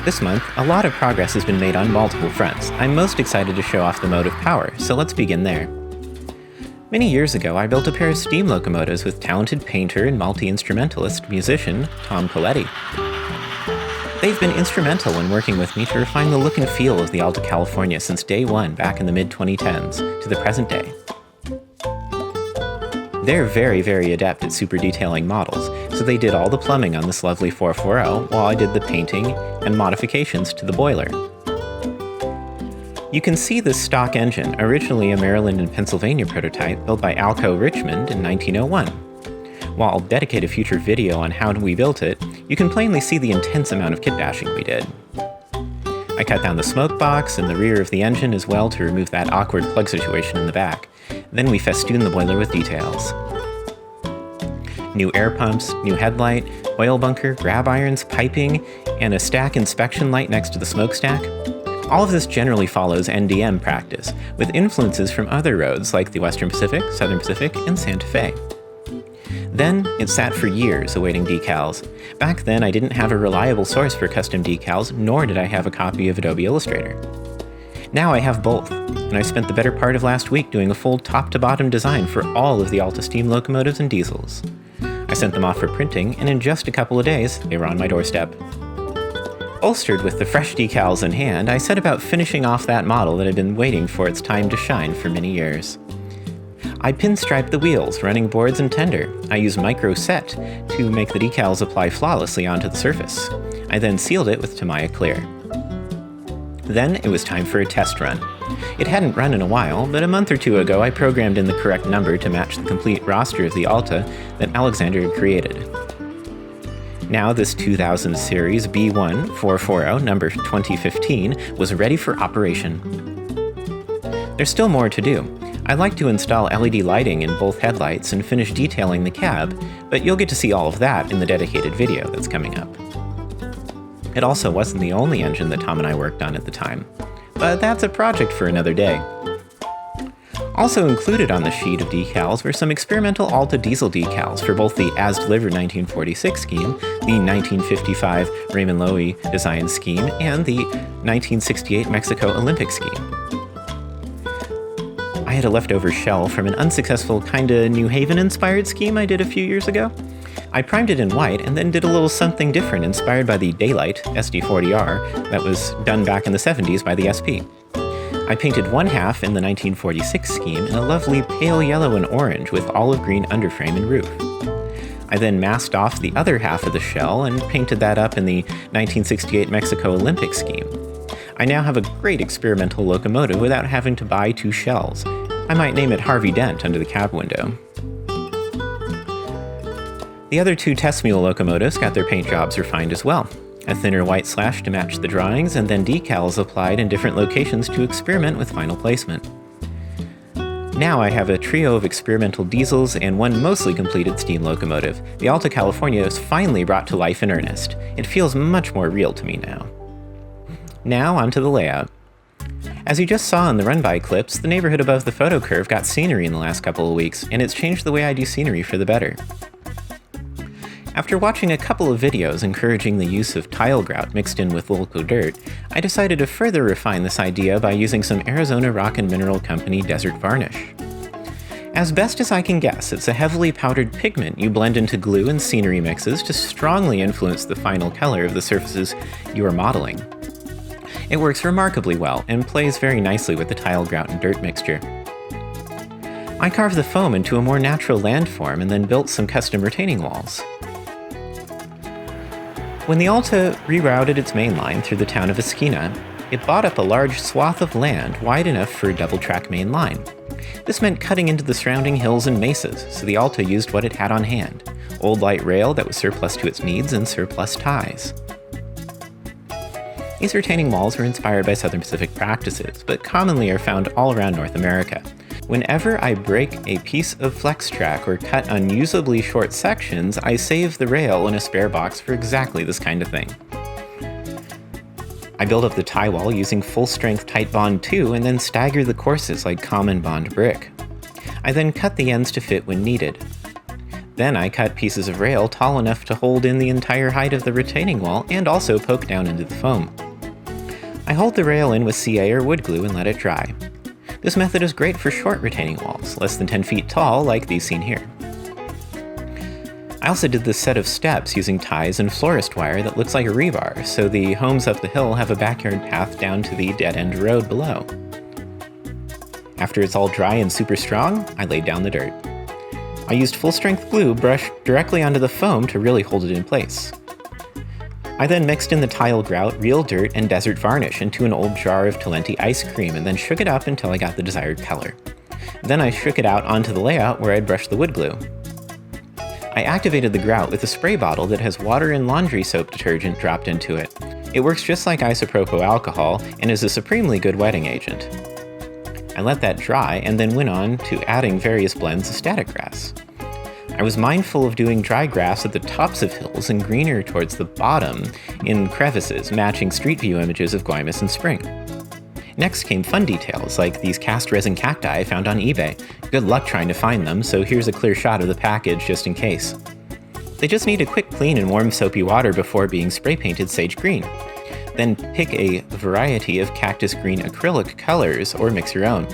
This month, a lot of progress has been made on multiple fronts. I'm most excited to show off the motive power, so let's begin there. Many years ago, I built a pair of steam locomotives with talented painter and multi-instrumentalist musician Tom Coletti. They've been instrumental in working with me to refine the look and feel of the Alta-California since day one back in the mid-2010s to the present day. They're very adept at super detailing models, so they did all the plumbing on this lovely 440 while I did the painting and modifications to the boiler. You can see this stock engine, originally a Maryland and Pennsylvania prototype built by Alco Richmond in 1901. While I'll dedicate a future video on how we built it, you can plainly see the intense amount of kit bashing we did. I cut down the smoke box and the rear of the engine as well to remove that awkward plug situation in the back. Then we festooned the boiler with details. New air pumps, new headlight, oil bunker, grab irons, piping, and a stack inspection light next to the smokestack. All of this generally follows NDM practice, with influences from other roads like the Western Pacific, Southern Pacific, and Santa Fe. Then, it sat for years awaiting decals. Back then, I didn't have a reliable source for custom decals, nor did I have a copy of Adobe Illustrator. Now I have both, and I spent the better part of last week doing a full top-to-bottom design for all of the Alta steam locomotives and diesels. I sent them off for printing, and in just a couple of days, they were on my doorstep. Bolstered with the fresh decals in hand, I set about finishing off that model that had been waiting for its time to shine for many years. I pinstriped the wheels, running boards and tender. I used micro set to make the decals apply flawlessly onto the surface. I then sealed it with Tamiya Clear. Then it was time for a test run. It hadn't run in a while, but a month or two ago I programmed in the correct number to match the complete roster of the Alta that Alexander had created. Now this 2000 series B1 440 number 2015 was ready for operation. There's still more to do. I'd like to install LED lighting in both headlights and finish detailing the cab, but you'll get to see all of that in the dedicated video that's coming up. It also wasn't the only engine that Tom and I worked on at the time, but that's a project for another day. Also included on the sheet of decals were some experimental Alta diesel decals for both the as-delivered 1946 scheme, the 1955 Raymond Loewy design scheme, and the 1968 Mexico Olympic scheme. I had a leftover shell from an unsuccessful kinda New Haven-inspired scheme I did a few years ago. I primed it in white and then did a little something different inspired by the Daylight SD40R that was done back in the 70s by the SP. I painted one half in the 1946 scheme in a lovely pale yellow and orange with olive green underframe and roof. I then masked off the other half of the shell and painted that up in the 1968 Mexico Olympic scheme. I now have a great experimental locomotive without having to buy two shells. I might name it Harvey Dent under the cab window. The other two test mule locomotives got their paint jobs refined as well. A thinner white slash to match the drawings, and then decals applied in different locations to experiment with final placement. Now I have a trio of experimental diesels and one mostly completed steam locomotive. The Alta-California is finally brought to life in earnest. It feels much more real to me now. Now onto the layout. As you just saw in the run-by clips, the neighborhood above the photo curve got scenery in the last couple of weeks, and it's changed the way I do scenery for the better. After watching a couple of videos encouraging the use of tile grout mixed in with local dirt, I decided to further refine this idea by using some Arizona Rock and Mineral Company Desert Varnish. As best as I can guess, it's a heavily powdered pigment you blend into glue and scenery mixes to strongly influence the final color of the surfaces you are modeling. It works remarkably well and plays very nicely with the tile grout and dirt mixture. I carved the foam into a more natural landform and then built some custom retaining walls. When the Alta rerouted its main line through the town of Esquina, it bought up a large swath of land wide enough for a double-track main line. This meant cutting into the surrounding hills and mesas, so the Alta used what it had on hand: old light rail that was surplus to its needs and surplus ties. These retaining walls were inspired by Southern Pacific practices, but commonly are found all around North America. Whenever I break a piece of flex track or cut unusably short sections, I save the rail in a spare box for exactly this kind of thing. I build up the tie wall using full-strength Titebond 2 and then stagger the courses like common bond brick. I then cut the ends to fit when needed. Then I cut pieces of rail tall enough to hold in the entire height of the retaining wall and also poke down into the foam. I hold the rail in with CA or wood glue and let it dry. This method is great for short retaining walls, less than 10 feet tall like these seen here. I also did this set of steps using ties and florist wire that looks like a rebar, so the homes up the hill have a backyard path down to the dead-end road below. After it's all dry and super strong, I laid down the dirt. I used full-strength glue brushed directly onto the foam to really hold it in place. I then mixed in the tile grout, real dirt, and desert varnish into an old jar of Talenti ice cream and then shook it up until I got the desired color. Then I shook it out onto the layout where I'd brushed the wood glue. I activated the grout with a spray bottle that has water and laundry soap detergent dropped into it. It works just like isopropyl alcohol and is a supremely good wetting agent. I let that dry and then went on to adding various blends of static grass. I was mindful of doing dry grass at the tops of hills and greener towards the bottom in crevices, matching street view images of Guaymas in spring. Next came fun details, like these cast resin cacti I found on eBay. Good luck trying to find them, so here's a clear shot of the package just in case. They just need a quick clean in warm soapy water before being spray painted sage green. Then pick a variety of cactus green acrylic colors or mix your own.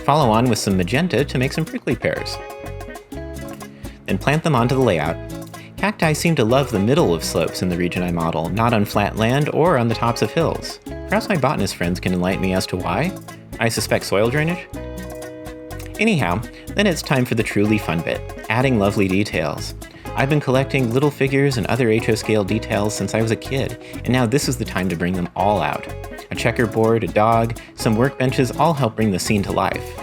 Follow on with some magenta to make some prickly pears. Then plant them onto the layout. Cacti seem to love the middle of slopes in the region I model, not on flat land or on the tops of hills. Perhaps my botanist friends can enlighten me as to why. I suspect soil drainage? Anyhow, then it's time for the truly fun bit, adding lovely details. I've been collecting little figures and other HO scale details since I was a kid, and now this is the time to bring them all out. A checkerboard, a dog, some workbenches all help bring the scene to life.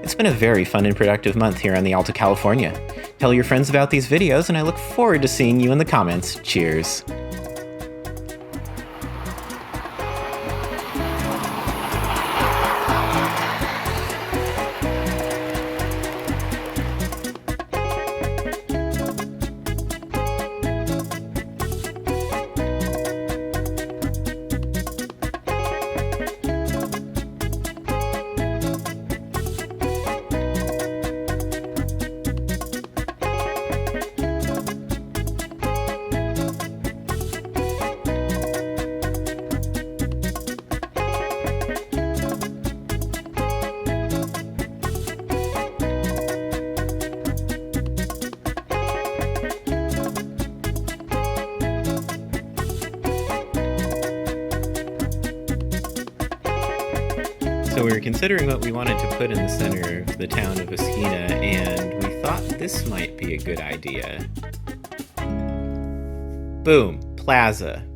It's been a very fun and productive month here on the Alta-California. Tell your friends about these videos, and I look forward to seeing you in the comments. Cheers! So we were considering what we wanted to put in the center of the town of Esquina, and we thought this might be a good idea. Boom, plaza.